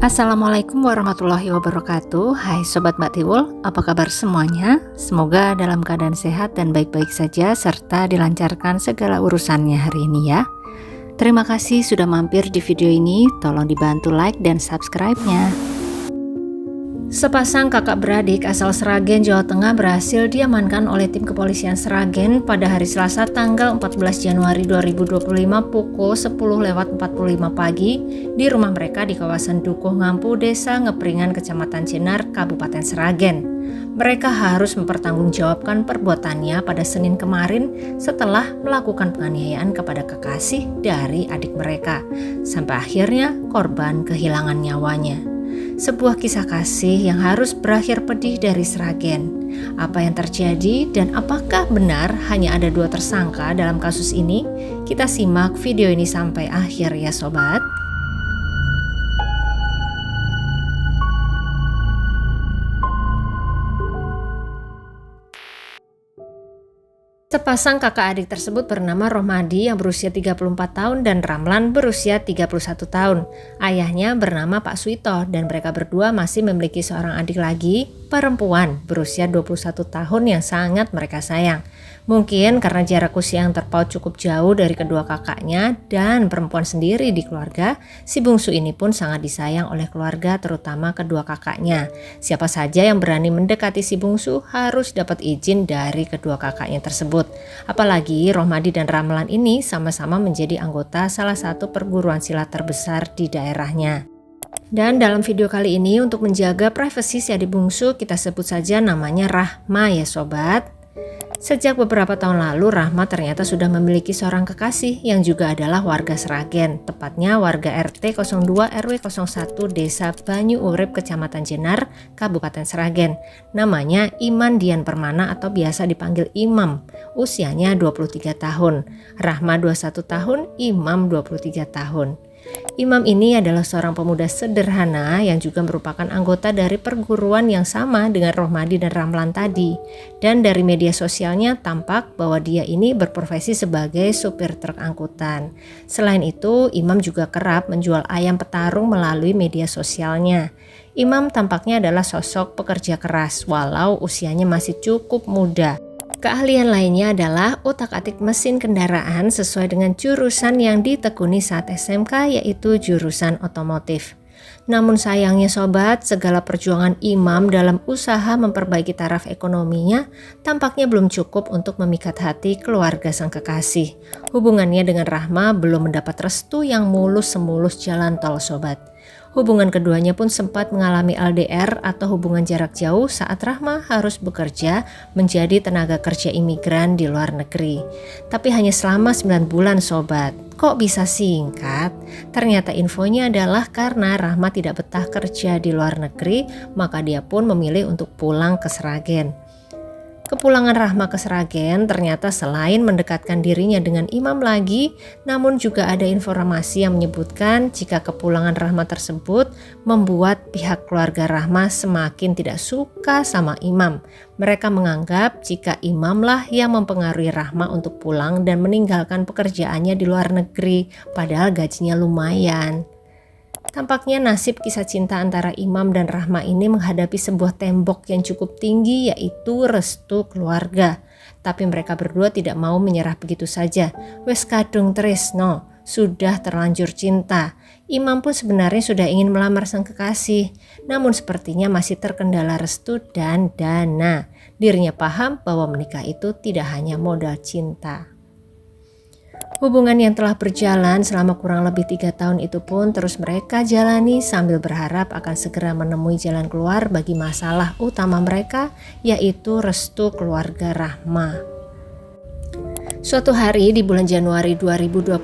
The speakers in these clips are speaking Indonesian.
Assalamualaikum warahmatullahi wabarakatuh. Hai Sobat Mbak Tiwul, apa kabar semuanya? Semoga dalam keadaan sehat dan baik-baik saja serta dilancarkan segala urusannya hari ini ya. Terima kasih sudah mampir di video ini, tolong dibantu like dan subscribe-nya. Sepasang kakak beradik asal Sragen, Jawa Tengah berhasil diamankan oleh tim kepolisian Sragen pada hari Selasa tanggal 14 Januari 2025 pukul 10.45 pagi di rumah mereka di kawasan Dukuh Ngampu, Desa Ngepringan, Kecamatan Jenar, Kabupaten Sragen. Mereka harus mempertanggungjawabkan perbuatannya pada Senin kemarin setelah melakukan penganiayaan kepada kekasih dari adik mereka, sampai akhirnya korban kehilangan nyawanya. Sebuah kisah kasih yang harus berakhir pedih dari Sragen. Apa yang terjadi dan apakah benar hanya ada 2 tersangka dalam kasus ini? Kita simak video ini sampai akhir ya sobat. Sepasang kakak adik tersebut bernama Rohmadi yang berusia 34 tahun dan Ramlan berusia 31 tahun. Ayahnya bernama Pak Suito dan mereka berdua masih memiliki seorang adik lagi, perempuan berusia 21 tahun yang sangat mereka sayang. Mungkin karena jarak usia yang terpaut cukup jauh dari kedua kakaknya dan perempuan sendiri di keluarga, si bungsu ini pun sangat disayang oleh keluarga terutama kedua kakaknya. Siapa saja yang berani mendekati si bungsu harus dapat izin dari kedua kakaknya tersebut. Apalagi Rohmadi dan Ramlan ini sama-sama menjadi anggota salah satu perguruan silat terbesar di daerahnya. Dan dalam video kali ini untuk menjaga privasi si adik bungsu kita sebut saja namanya Rahma ya sobat. Sejak beberapa tahun lalu Rahma ternyata sudah memiliki seorang kekasih yang juga adalah warga Sragen, tepatnya warga RT 02 RW 01 Desa Banyu Urip Kecamatan Jenar, Kabupaten Sragen. Namanya Iman Dian Permana atau biasa dipanggil Imam. Usianya 23 tahun. Rahma 21 tahun, Imam 23 tahun. Imam ini adalah seorang pemuda sederhana yang juga merupakan anggota dari perguruan yang sama dengan Rohmadi dan Ramlan tadi. Dan dari media sosialnya tampak bahwa dia ini berprofesi sebagai supir truk angkutan. Selain itu, Imam juga kerap menjual ayam petarung melalui media sosialnya. Imam tampaknya adalah sosok pekerja keras walau usianya masih cukup muda. Keahlian lainnya adalah utak-atik mesin kendaraan sesuai dengan jurusan yang ditekuni saat SMK, yaitu jurusan otomotif. Namun sayangnya sobat, segala perjuangan Imam dalam usaha memperbaiki taraf ekonominya tampaknya belum cukup untuk memikat hati keluarga sang kekasih. Hubungannya dengan Rahma belum mendapat restu yang mulus semulus jalan tol sobat. Hubungan keduanya pun sempat mengalami LDR atau hubungan jarak jauh saat Rahma harus bekerja menjadi tenaga kerja imigran di luar negeri. Tapi hanya selama 9 bulan sobat. Kok bisa singkat? Ternyata infonya adalah karena Rahma tidak betah kerja di luar negeri, maka dia pun memilih untuk pulang ke Sragen. Kepulangan Rahma ke Sragen ternyata selain mendekatkan dirinya dengan Imam lagi, namun juga ada informasi yang menyebutkan jika kepulangan Rahma tersebut membuat pihak keluarga Rahma semakin tidak suka sama Imam. Mereka menganggap jika Imamlah yang mempengaruhi Rahma untuk pulang dan meninggalkan pekerjaannya di luar negeri, padahal gajinya lumayan. Tampaknya nasib kisah cinta antara Imam dan Rahma ini menghadapi sebuah tembok yang cukup tinggi, yaitu restu keluarga. Tapi mereka berdua tidak mau menyerah begitu saja. Wes kadung tresno, sudah terlanjur cinta. Imam pun sebenarnya sudah ingin melamar sang kekasih, namun sepertinya masih terkendala restu dan dana. Dirinya paham bahwa menikah itu tidak hanya modal cinta. Hubungan yang telah berjalan selama kurang lebih 3 tahun itu pun terus mereka jalani sambil berharap akan segera menemui jalan keluar bagi masalah utama mereka, yaitu restu keluarga Rahma. Suatu hari di bulan Januari 2025,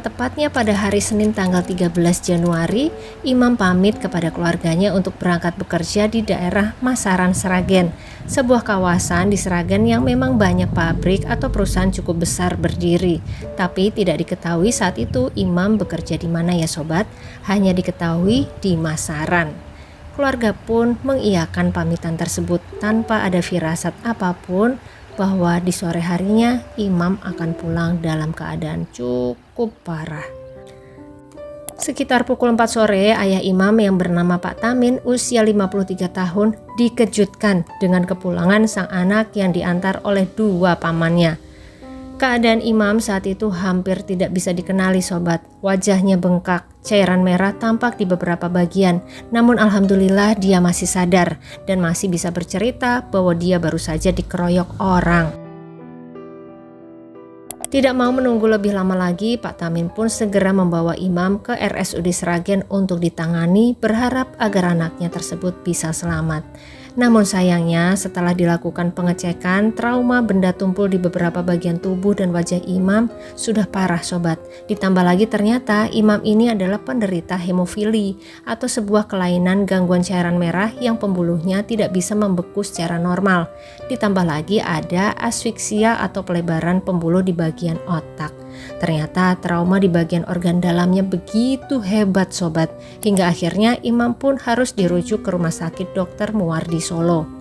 tepatnya pada hari Senin tanggal 13 Januari, Imam pamit kepada keluarganya untuk berangkat bekerja di daerah Masaran Sragen, sebuah kawasan di Sragen yang memang banyak pabrik atau perusahaan cukup besar berdiri. Tapi tidak diketahui saat itu Imam bekerja di mana ya sobat, hanya diketahui di Masaran. Keluarga pun mengiyakan pamitan tersebut tanpa ada firasat apapun bahwa di sore harinya Imam akan pulang dalam keadaan cukup parah. Sekitar pukul 4 sore, ayah Imam yang bernama Pak Tamin usia 53 tahun dikejutkan dengan kepulangan sang anak yang diantar oleh dua pamannya. Keadaan Imam saat itu hampir tidak bisa dikenali sobat. Wajahnya bengkak, cairan merah tampak di beberapa bagian. Namun alhamdulillah dia masih sadar dan masih bisa bercerita bahwa dia baru saja dikeroyok orang. Tidak mau menunggu lebih lama lagi, Pak Tamin pun segera membawa Imam ke RSUD Sragen untuk ditangani, berharap agar anaknya tersebut bisa selamat. Namun sayangnya setelah dilakukan pengecekan, trauma benda tumpul di beberapa bagian tubuh dan wajah Imam sudah parah sobat. Ditambah lagi ternyata Imam ini adalah penderita hemofili atau sebuah kelainan gangguan cairan merah yang pembuluhnya tidak bisa membeku secara normal. Ditambah lagi ada asfiksia atau pelebaran pembuluh di bagian otak. Ternyata trauma di bagian organ dalamnya begitu hebat sobat, hingga akhirnya Imam pun harus dirujuk ke Rumah Sakit Dr. Muwardi Solo.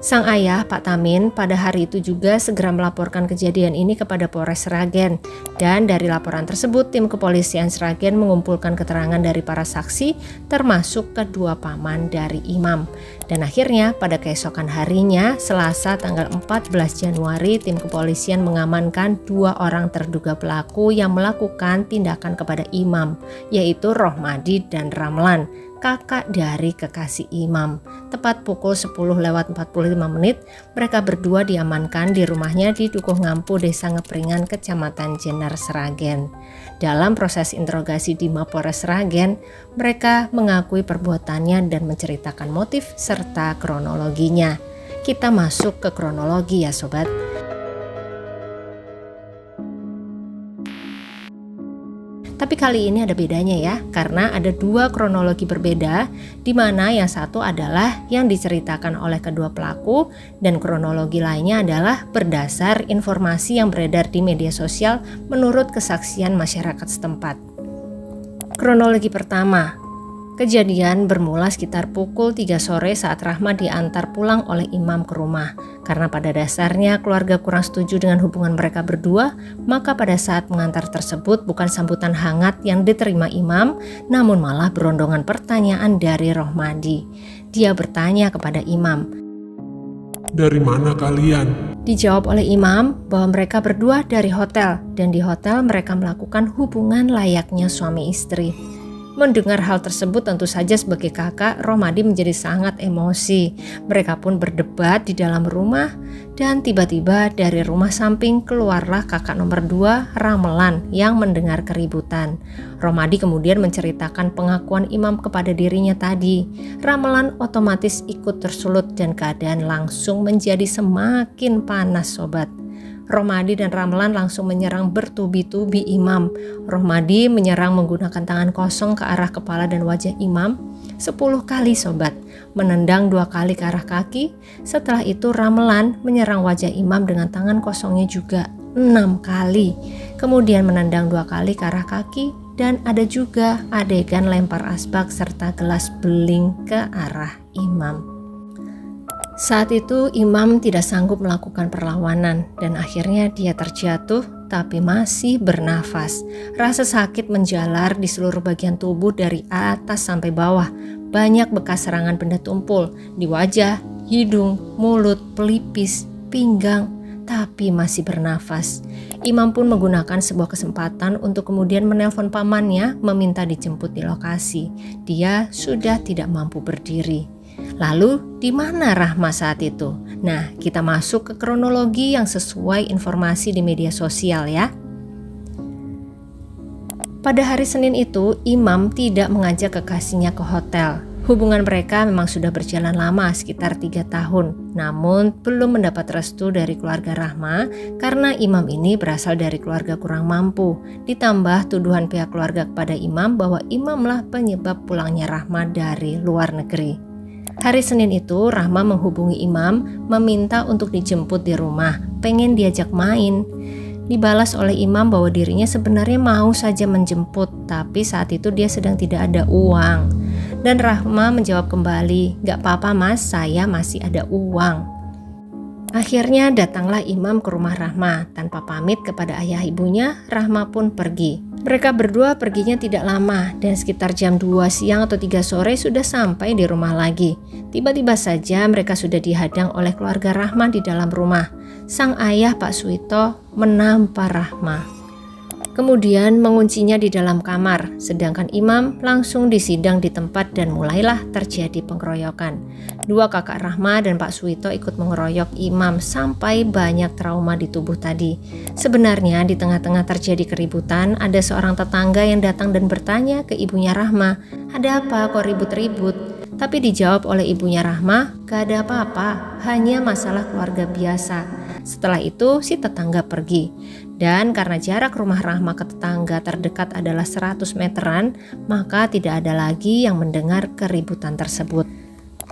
Sang ayah, Pak Tamin, pada hari itu juga segera melaporkan kejadian ini kepada Polres Sragen. Dan dari laporan tersebut, tim kepolisian Sragen mengumpulkan keterangan dari para saksi, termasuk kedua paman dari Imam. Dan akhirnya pada keesokan harinya, Selasa tanggal 14 Januari, tim kepolisian mengamankan dua orang terduga pelaku yang melakukan tindakan kepada Imam, yaitu Rohmadi dan Ramlan, kakak dari kekasih Imam. Tepat pukul 10:45, mereka berdua diamankan di rumahnya di Dukuh Ngampu, Desa Ngepringan, Kecamatan Jenar, Sragen. Dalam proses interogasi di Mapolres Sragen, mereka mengakui perbuatannya dan menceritakan motif serta kronologinya. Kita masuk ke kronologi ya sobat. Tapi kali ini ada bedanya ya, karena ada dua kronologi berbeda, di mana yang satu adalah yang diceritakan oleh kedua pelaku dan kronologi lainnya adalah berdasar informasi yang beredar di media sosial menurut kesaksian masyarakat setempat. Kronologi pertama, kejadian bermula sekitar pukul 3 sore saat Rahma diantar pulang oleh Imam ke rumah. Karena pada dasarnya keluarga kurang setuju dengan hubungan mereka berdua, maka pada saat mengantar tersebut bukan sambutan hangat yang diterima Imam, namun malah berondongan pertanyaan dari Rohmadi. Dia bertanya kepada Imam, "Dari mana kalian?" Dijawab oleh Imam bahwa mereka berdua dari hotel, dan di hotel mereka melakukan hubungan layaknya suami istri. Mendengar hal tersebut tentu saja sebagai kakak, Rohmadi menjadi sangat emosi. Mereka pun berdebat di dalam rumah dan tiba-tiba dari rumah samping keluarlah kakak nomor 2, Ramlan, yang mendengar keributan. Rohmadi kemudian menceritakan pengakuan Imam kepada dirinya tadi. Ramlan otomatis ikut tersulut dan keadaan langsung menjadi semakin panas sobat. Rohmadi dan Ramlan langsung menyerang bertubi-tubi Imam. Rohmadi menyerang menggunakan tangan kosong ke arah kepala dan wajah Imam 10 kali sobat, menendang 2 kali ke arah kaki. Setelah itu Ramlan menyerang wajah Imam dengan tangan kosongnya juga 6 kali. Kemudian menendang 2 kali ke arah kaki, dan ada juga adegan lempar asbak serta gelas beling ke arah Imam. Saat itu Imam tidak sanggup melakukan perlawanan dan akhirnya dia terjatuh tapi masih bernafas. Rasa sakit menjalar di seluruh bagian tubuh dari atas sampai bawah. Banyak bekas serangan benda tumpul di wajah, hidung, mulut, pelipis, pinggang, tapi masih bernafas. Imam pun menggunakan sebuah kesempatan untuk kemudian menelpon pamannya meminta dijemput di lokasi. Dia sudah tidak mampu berdiri. Lalu di mana Rahma saat itu? Nah, kita masuk ke kronologi yang sesuai informasi di media sosial ya. Pada hari Senin itu, Imam tidak mengajak kekasihnya ke hotel. Hubungan mereka memang sudah berjalan lama, sekitar 3 tahun. Namun belum mendapat restu dari keluarga Rahma karena Imam ini berasal dari keluarga kurang mampu. Ditambah tuduhan pihak keluarga kepada Imam bahwa Imamlah penyebab pulangnya Rahma dari luar negeri. Hari Senin itu Rahma menghubungi Imam meminta untuk dijemput di rumah, pengen diajak main. Dibalas oleh Imam bahwa dirinya sebenarnya mau saja menjemput, tapi saat itu dia sedang tidak ada uang. Dan Rahma menjawab kembali, "Gak apa-apa mas, saya masih ada uang." Akhirnya datanglah Imam ke rumah Rahma. Tanpa pamit kepada ayah ibunya, Rahma pun pergi. Mereka berdua perginya tidak lama dan sekitar jam 2 siang atau 3 sore sudah sampai di rumah lagi. Tiba-tiba saja mereka sudah dihadang oleh keluarga Rahma di dalam rumah. Sang ayah Pak Suito menampar Rahma, kemudian menguncinya di dalam kamar, sedangkan imam langsung disidang di tempat dan mulailah terjadi pengeroyokan. Dua kakak Rahma dan Pak Suito ikut mengeroyok imam sampai banyak trauma di tubuh tadi. Sebenarnya di tengah-tengah terjadi keributan, ada seorang tetangga yang datang dan bertanya ke ibunya Rahma, "Ada apa kok ribut-ribut?" Tapi dijawab oleh ibunya Rahma, "Gak ada apa-apa, hanya masalah keluarga biasa." Setelah itu si tetangga pergi. Dan karena jarak rumah Rahma ke tetangga terdekat adalah 100 meteran, maka tidak ada lagi yang mendengar keributan tersebut.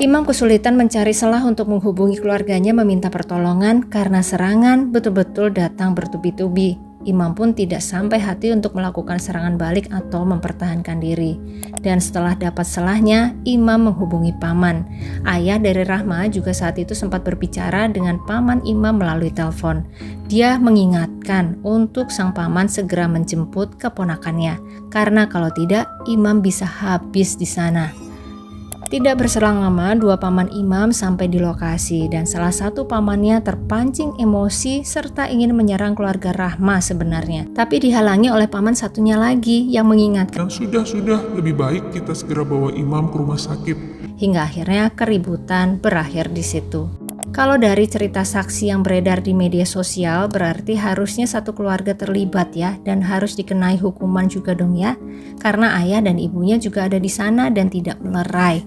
Imam kesulitan mencari celah untuk menghubungi keluarganya meminta pertolongan karena serangan betul-betul datang bertubi-tubi. Imam pun tidak sampai hati untuk melakukan serangan balik atau mempertahankan diri. Dan setelah dapat celahnya, Imam menghubungi paman. Ayah dari Rahma juga saat itu sempat berbicara dengan paman Imam melalui telepon. Dia mengingatkan untuk sang paman segera menjemput keponakannya, karena kalau tidak, Imam bisa habis di sana. Tidak berselang lama, dua paman Imam sampai di lokasi dan salah satu pamannya terpancing emosi serta ingin menyerang keluarga Rahma sebenarnya. Tapi dihalangi oleh paman satunya lagi yang mengingatkan, Sudah, lebih baik kita segera bawa imam ke rumah sakit. hingga akhirnya keributan berakhir di situ. Kalau dari cerita saksi yang beredar di media sosial, berarti harusnya satu keluarga terlibat ya, dan harus dikenai hukuman juga dong ya, karena ayah dan ibunya juga ada di sana dan tidak melerai.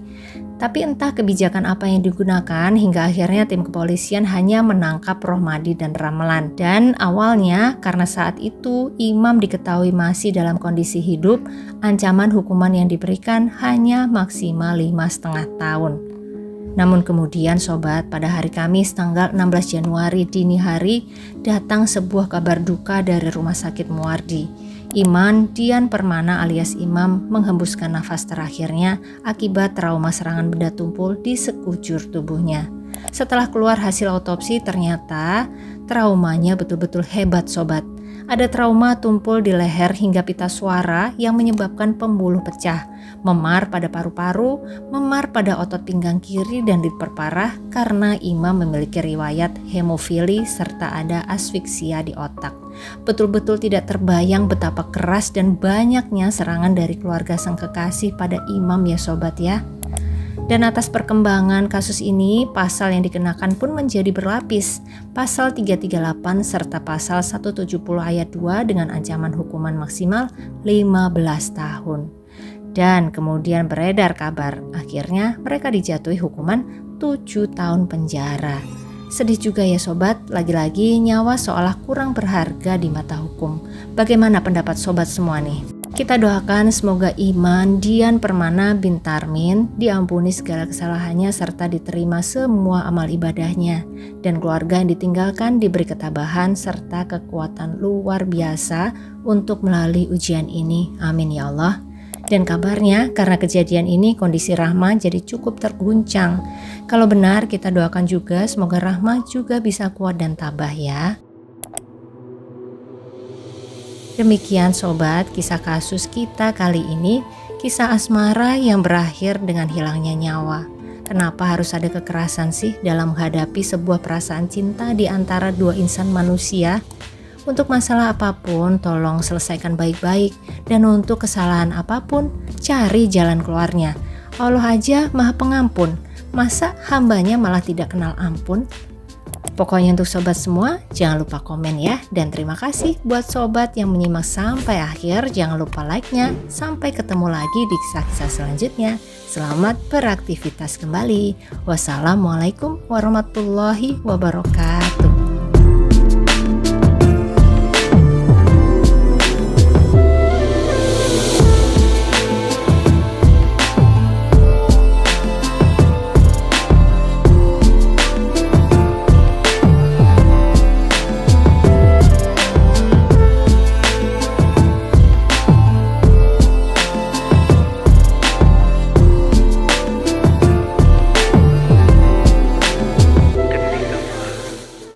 Tapi entah kebijakan apa yang digunakan hingga akhirnya tim kepolisian hanya menangkap Rohmadi dan Ramlan. Dan awalnya karena saat itu imam diketahui masih dalam kondisi hidup, ancaman hukuman yang diberikan hanya maksimal 5,5 tahun. Namun kemudian sobat, pada hari Kamis tanggal 16 Januari dini hari datang sebuah kabar duka dari Rumah Sakit Muardi. Iman Dian Permana alias Imam menghembuskan nafas terakhirnya akibat trauma serangan benda tumpul di sekujur tubuhnya. Setelah keluar hasil otopsi ternyata traumanya betul-betul hebat sobat. Ada trauma tumpul di leher hingga pita suara yang menyebabkan pembuluh pecah, memar pada paru-paru, memar pada otot pinggang kiri dan diperparah karena Imam memiliki riwayat hemofili serta ada asfiksia di otak. Betul-betul tidak terbayang betapa keras dan banyaknya serangan dari keluarga sang kekasih pada Imam ya sobat ya. Dan atas perkembangan kasus ini, pasal yang dikenakan pun menjadi berlapis. Pasal 338 serta pasal 170 ayat 2 dengan ancaman hukuman maksimal 15 tahun. Dan kemudian beredar kabar, akhirnya mereka dijatuhi hukuman 7 tahun penjara. Sedih juga ya sobat, lagi-lagi nyawa seolah kurang berharga di mata hukum. Bagaimana pendapat sobat semua nih? Kita doakan semoga Iman Dian Permana bin Tarmin diampuni segala kesalahannya serta diterima semua amal ibadahnya. Dan keluarga yang ditinggalkan diberi ketabahan serta kekuatan luar biasa untuk melalui ujian ini. Amin ya Allah. Dan kabarnya karena kejadian ini kondisi Rahma jadi cukup terguncang. Kalau benar kita doakan juga semoga Rahma juga bisa kuat dan tabah ya. Demikian sobat kisah kasus kita kali ini, kisah asmara yang berakhir dengan hilangnya nyawa. Kenapa harus ada kekerasan sih dalam menghadapi sebuah perasaan cinta di antara dua insan manusia? Untuk masalah apapun tolong selesaikan baik-baik, dan untuk kesalahan apapun cari jalan keluarnya. Allah aja Maha Pengampun, masa hambanya malah tidak kenal ampun? Pokoknya untuk sobat semua, jangan lupa komen ya. Dan terima kasih buat sobat yang menyimak sampai akhir. Jangan lupa like-nya. Sampai ketemu lagi di kisah-kisah selanjutnya. Selamat beraktivitas kembali. Wassalamualaikum warahmatullahi wabarakatuh.